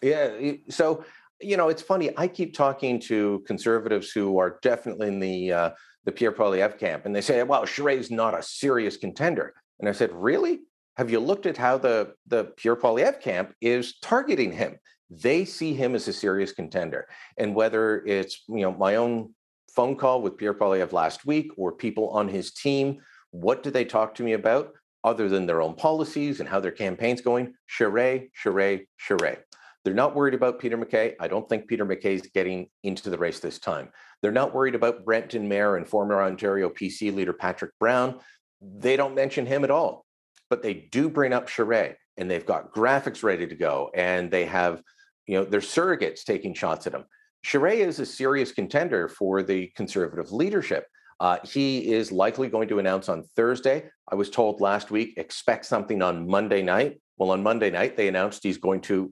E: Yeah, so, it's funny. I keep talking to Conservatives who are definitely in the Pierre Poilievre camp, and they say, well, Charest's not a serious contender. And I said, really? Have you looked at how the Pierre Poilievre camp is targeting him? They see him as a serious contender. And whether it's, my own phone call with Pierre Poilievre last week or people on his team, what do they talk to me about other than their own policies and how their campaign's going? Charest, Charest, Charest. They're not worried about Peter MacKay. I don't think Peter MacKay's getting into the race this time. They're not worried about Brampton Mayor and former Ontario PC leader Patrick Brown. They don't mention him at all. But they do bring up Charest, and they've got graphics ready to go, and they have, their surrogates taking shots at him. Charest is a serious contender for the Conservative leadership. He is likely going to announce on Thursday. I was told last week, expect something on Monday night. Well, on Monday night, they announced he's going to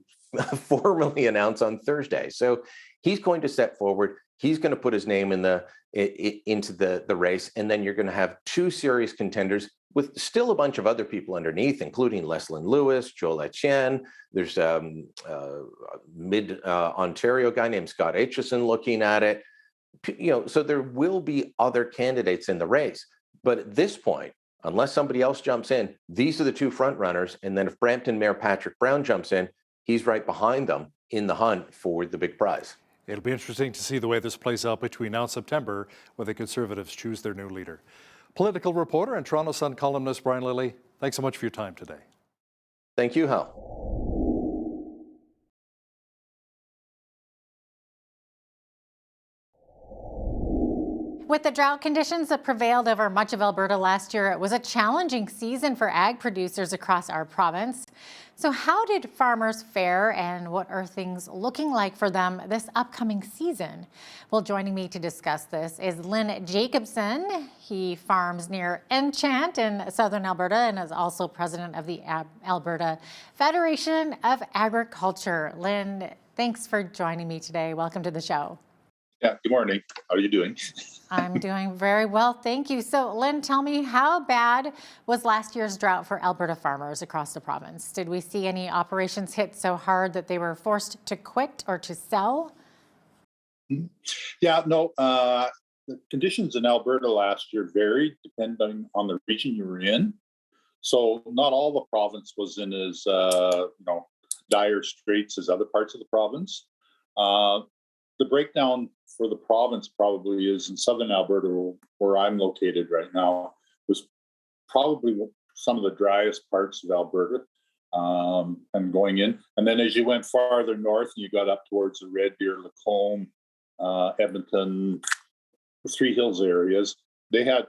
E: formally announce on Thursday. So he's going to step forward. He's going to put his name into the race, and then you're going to have two serious contenders with still a bunch of other people underneath, including Leslyn Lewis, Joel Etienne. There's a mid-Ontario guy named Scott Aitchison looking at it. So there will be other candidates in the race. But at this point, unless somebody else jumps in, these are the two front runners. And then if Brampton Mayor Patrick Brown jumps in, he's right behind them in the hunt for the big prize.
A: It'll be interesting to see the way this plays out between now and September when the Conservatives choose their new leader. Political reporter and Toronto Sun columnist Brian Lilley, thanks so much for your time today.
E: Thank you, Hal.
J: With the drought conditions that prevailed over much of Alberta last year, it was a challenging season for ag producers across our province. So how did farmers fare, and what are things looking like for them this upcoming season? Well, joining me to discuss this is Lynn Jacobson. He farms near Enchant in southern Alberta and is also president of the Alberta Federation of Agriculture. Lynn, thanks for joining me today. Welcome to the show.
D: Yeah, good morning. How are you doing?
J: I'm doing very well, thank you. So, Lynn, tell me, how bad was last year's drought for Alberta farmers across the province? Did we see any operations hit so hard that they were forced to quit or to sell?
D: Yeah, no, the conditions in Alberta last year varied depending on the region you were in. So not all the province was in as dire straits as other parts of the province. The breakdown for the province probably is in southern Alberta, where I'm located right now, was probably some of the driest parts of Alberta and going in. And then as you went farther north and you got up towards the Red Deer, Lacombe, Edmonton, the Three Hills areas, they had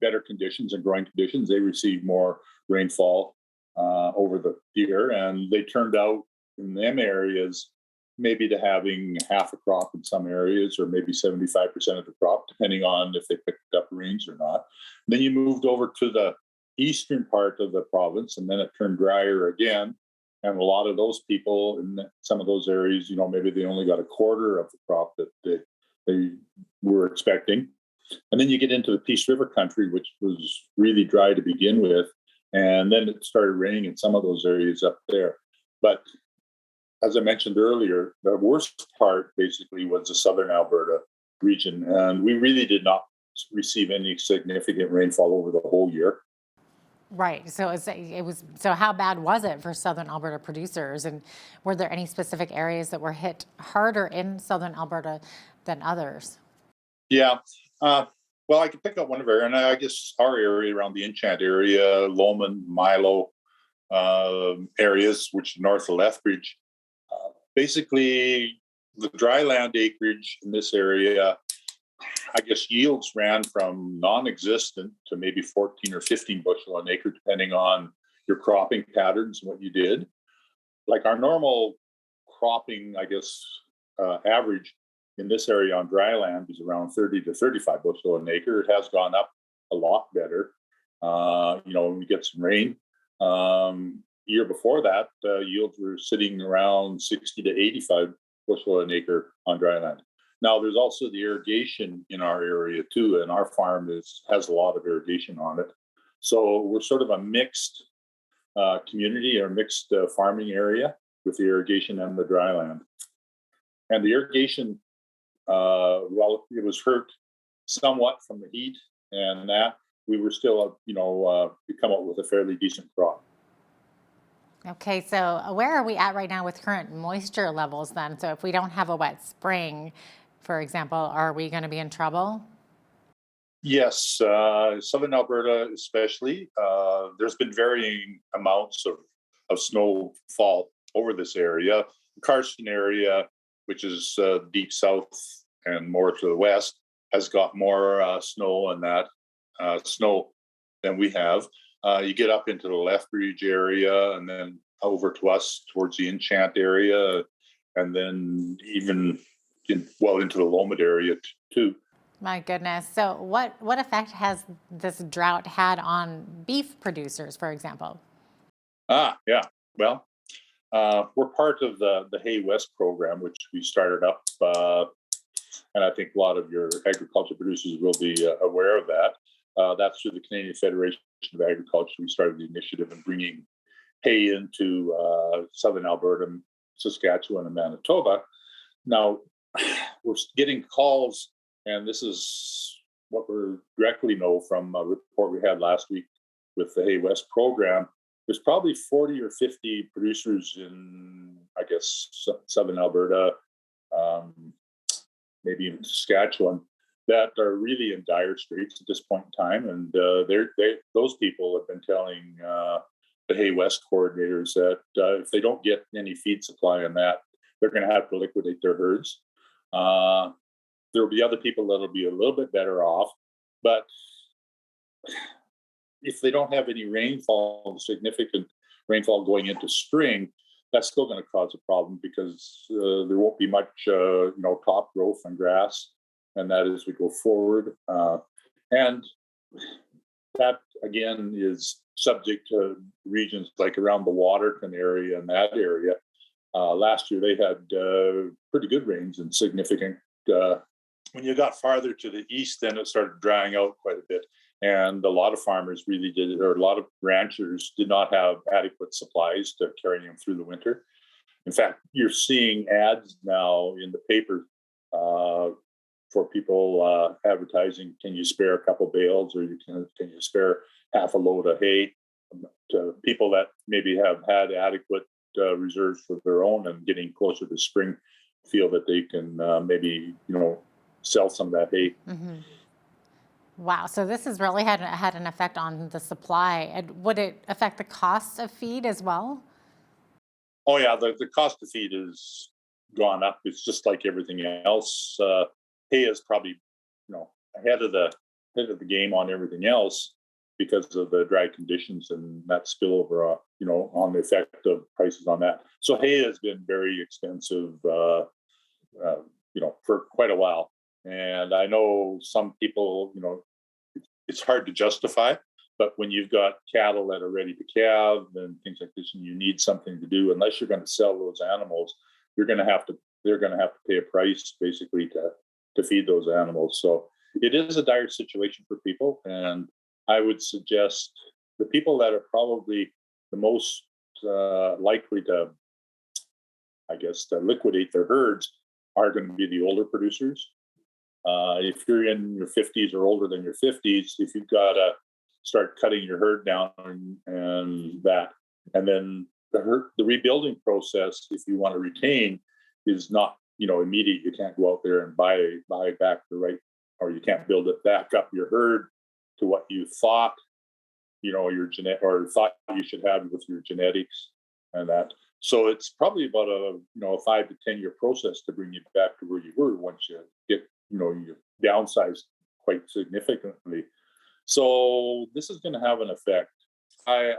D: better conditions and growing conditions. They received more rainfall over the year, and they turned out in them areas maybe to having half a crop in some areas, or maybe 75% of the crop, depending on if they picked up rains or not. Then you moved over to the eastern part of the province, and then it turned drier again. And a lot of those people in some of those areas, maybe they only got a quarter of the crop that they were expecting. And then you get into the Peace River country, which was really dry to begin with. And then it started raining in some of those areas up there. But as I mentioned earlier, the worst part basically was the southern Alberta region. And we really did not receive any significant rainfall over the whole year.
J: Right. So it was. So how bad was it for southern Alberta producers? And were there any specific areas that were hit harder in southern Alberta than others?
D: Yeah. Well, I could pick up one of our, and I guess our area around the Enchant area, Lomond, Milo areas, which are north of Lethbridge. Basically, the dry land acreage in this area, I guess yields ran from non-existent to maybe 14 or 15 bushel an acre, depending on your cropping patterns and what you did. Like our normal cropping, I guess, average in this area on dry land is around 30 to 35 bushel an acre. It has gone up a lot better, when we get some rain. Year before that, yields were sitting around 60 to 85 bushel an acre on dry land. Now, there's also the irrigation in our area too, and our farm has a lot of irrigation on it. So we're sort of a mixed community, or mixed farming area with the irrigation and the dry land. And the irrigation, well, it was hurt somewhat from the heat, and that we were still, we come up with a fairly decent crop.
J: Okay, so where are we at right now with current moisture levels then? So if we don't have a wet spring, for example, are we going to be in trouble?
D: Yes, southern Alberta especially. There's been varying amounts of snowfall over this area. The Carson area, which is deep south and more to the west, has got more snow than we have. You get up into the Lethbridge area, and then over to us towards the Enchant area, and then even into the Lomond area too.
J: My goodness. So what effect has this drought had on beef producers, for example?
D: Yeah. Well, we're part of the Hay West program, which we started up, and I think a lot of your agriculture producers will be aware of that. That's through the Canadian Federation of Agriculture. We started the initiative in bringing hay into southern Alberta, Saskatchewan, and Manitoba. Now, we're getting calls, and this is what we directly know from a report we had last week with the Hay West program. There's probably 40 or 50 producers in, I guess, southern Alberta, maybe even Saskatchewan, that are really in dire straits at this point in time. And those people have been telling the Hay West coordinators that if they don't get any feed supply on that, they're going to have to liquidate their herds. There will be other people that will be a little bit better off. But if they don't have any significant rainfall going into spring, that's still going to cause a problem, because there won't be much top growth on grass, and that as we go forward. And that, again, is subject to regions like around the Waterton area and that area. Last year, they had pretty good rains and significant. When you got farther to the east, then it started drying out quite a bit. And a lot of farmers a lot of ranchers did not have adequate supplies to carry them through the winter. In fact, you're seeing ads now in the paper for people advertising, can you spare a couple bales, or can you spare half a load of hay, to people that maybe have had adequate reserves for their own, and getting closer to spring, feel that they can maybe sell some of that hay.
J: Mm-hmm. Wow, so this has really had an effect on the supply. And would it affect the cost of feed as well?
D: Oh yeah, the cost of feed has gone up. It's just like everything else. Hay is probably ahead of the game on everything else, because of the dry conditions and that spillover on the effect of prices on that. So hay has been very expensive, for quite a while. And I know some people, it's hard to justify, but when you've got cattle that are ready to calve and things like this, and you need something to do, unless you're going to sell those animals, they're going to have to pay a price basically to feed those animals. So it is a dire situation for people. And I would suggest the people that are probably the most likely to liquidate their herds are going to be the older producers. If you're in your 50s or older than your 50s, if you've got to start cutting your herd down and then the rebuilding process, if you want to retain, is not immediate. You can't go out there and buy back or you can't build it back up your herd to what you thought thought you should have with your genetics and that. So it's probably about a 5 to 10 year process to bring you back to where you were once you get you downsize quite significantly. So this is going to have an effect.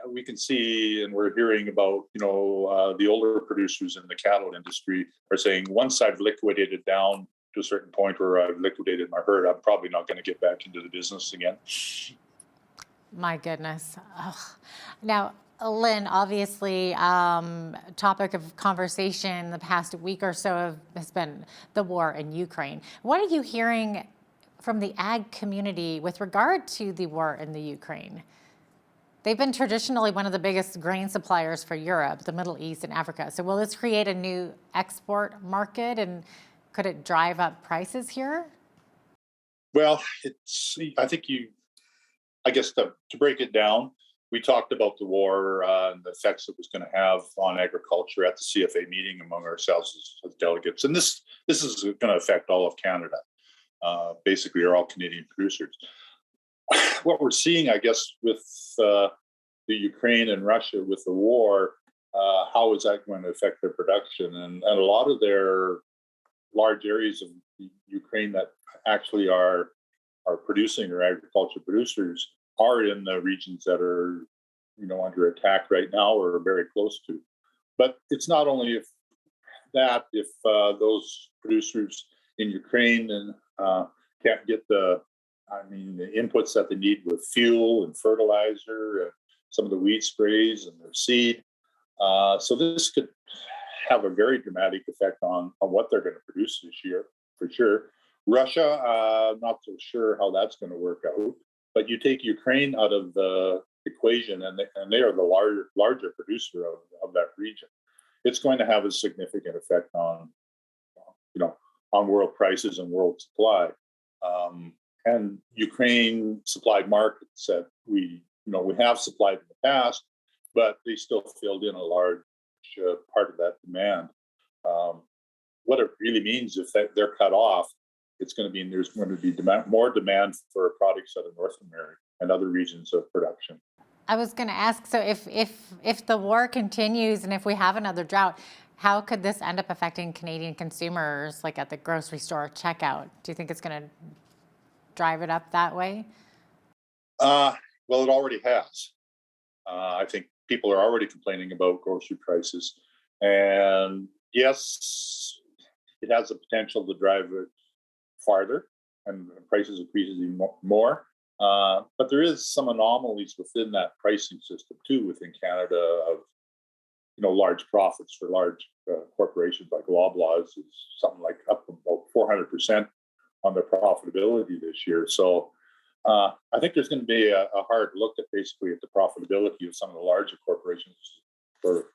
D: We can see, and we're hearing about the older producers in the cattle industry are saying, once I've liquidated down to a certain point where I've liquidated my herd, I'm probably not going to get back into the business again.
J: My goodness. Ugh. Now, Lynn, obviously, topic of conversation the past week or so has been the war in Ukraine. What are you hearing from the ag community with regard to the war in the Ukraine? They've been traditionally one of the biggest grain suppliers for Europe, the Middle East, and Africa. So will this create a new export market, and could it drive up prices here?
D: Well, I guess to break it down, we talked about the war and the effects it was going to have on agriculture at the CFA meeting among ourselves as delegates. And this is going to affect all of Canada, basically, or all Canadian producers. What we're seeing, I guess, with the Ukraine and Russia with the war, how is that going to affect their production? And a lot of their large areas of Ukraine that actually are producing, or agriculture producers, are in the regions that are under attack right now or are very close to. But it's not only if those producers in Ukraine and can't get the inputs that they need with fuel and fertilizer and some of the weed sprays and their seed. So this could have a very dramatic effect on what they're going to produce this year, for sure. Russia, not so sure how that's going to work out. But you take Ukraine out of the equation, and they are the larger producer of that region. It's going to have a significant effect on world prices and world supply. And Ukraine supplied markets that we have supplied in the past, but they still filled in a large part of that demand. What it really means, if they're cut off, there's going to be more demand for products out of North America and other regions of production.
J: I was going to ask, so if the war continues and if we have another drought, how could this end up affecting Canadian consumers, like at the grocery store checkout? Do you think it's going to drive it up that way?
D: Well, it already has. I think people are already complaining about grocery prices. And yes, it has the potential to drive it farther and prices increases even more. But there is some anomalies within that pricing system too within Canada of large profits for large corporations like Loblaws is something like up about 400% on their profitability this year. So I think there's going to be a hard look at the profitability of some of the larger corporations for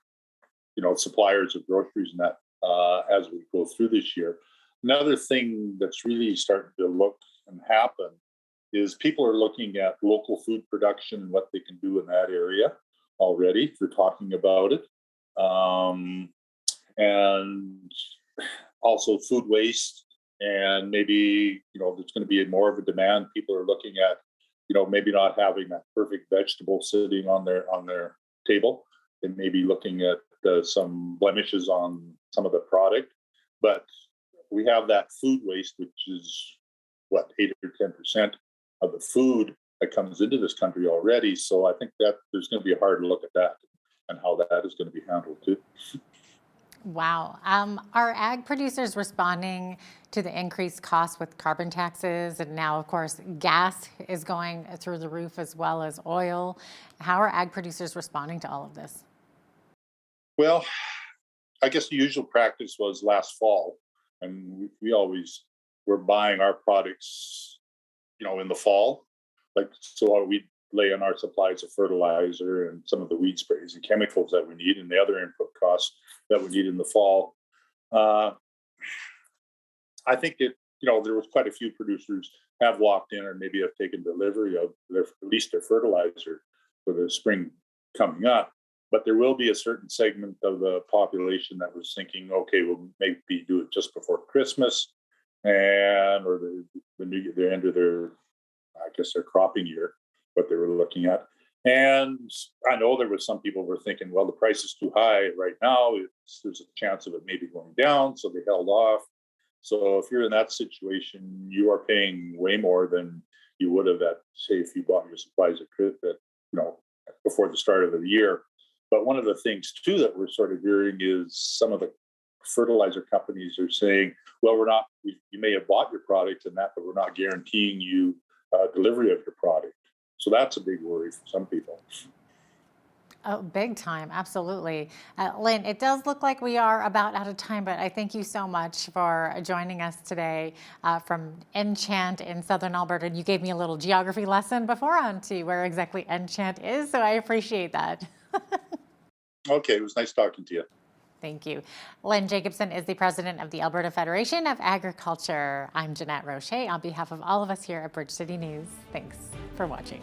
D: suppliers of groceries and that as we go through this year. Another thing that's really starting to look and happen is people are looking at local food production and what they can do in that area already. They're talking about it. And also food waste, and maybe, there's going to be more of a demand. People are looking at, maybe not having that perfect vegetable sitting on their table. They may be looking at some blemishes on some of the product, but we have that food waste, which is 8 or 10% of the food that comes into this country already. So I think that there's going to be a hard look at that. and how that is going to be handled too.
J: Wow. Are ag producers responding to the increased costs with carbon taxes? And now, of course, gas is going through the roof as well as oil. How are ag producers responding to all of this?
D: Well, I guess the usual practice was last fall, and we always were buying our products, in the fall. So we lay on our supplies of fertilizer and some of the weed sprays and chemicals that we need and the other input costs that we need in the fall. I think that, there was quite a few producers have walked in or maybe have taken delivery of at least their fertilizer for the spring coming up. But there will be a certain segment of the population that was thinking, okay, we'll maybe do it just before Christmas or the end of their cropping year, what they were looking at. And I know there was some people were thinking, well, the price is too high right now. There's a chance of it maybe going down. So they held off. So if you're in that situation, you are paying way more than you would have say, if you bought your supplies before the start of the year. But one of the things too that we're sort of hearing is some of the fertilizer companies are saying, well, you may have bought your product and that, but we're not guaranteeing you delivery of your product. So that's a big worry for some people.
J: Oh, big time. Absolutely. Lynn, it does look like we are about out of time, but I thank you so much for joining us today from Enchant in Southern Alberta. And you gave me a little geography lesson before on to where exactly Enchant is, so I appreciate that.
D: Okay, it was nice talking to you.
J: Thank you. Lynn Jacobson is the president of the Alberta Federation of Agriculture. I'm Jeanette Roche on behalf of all of us here at Bridge City News. Thanks for watching.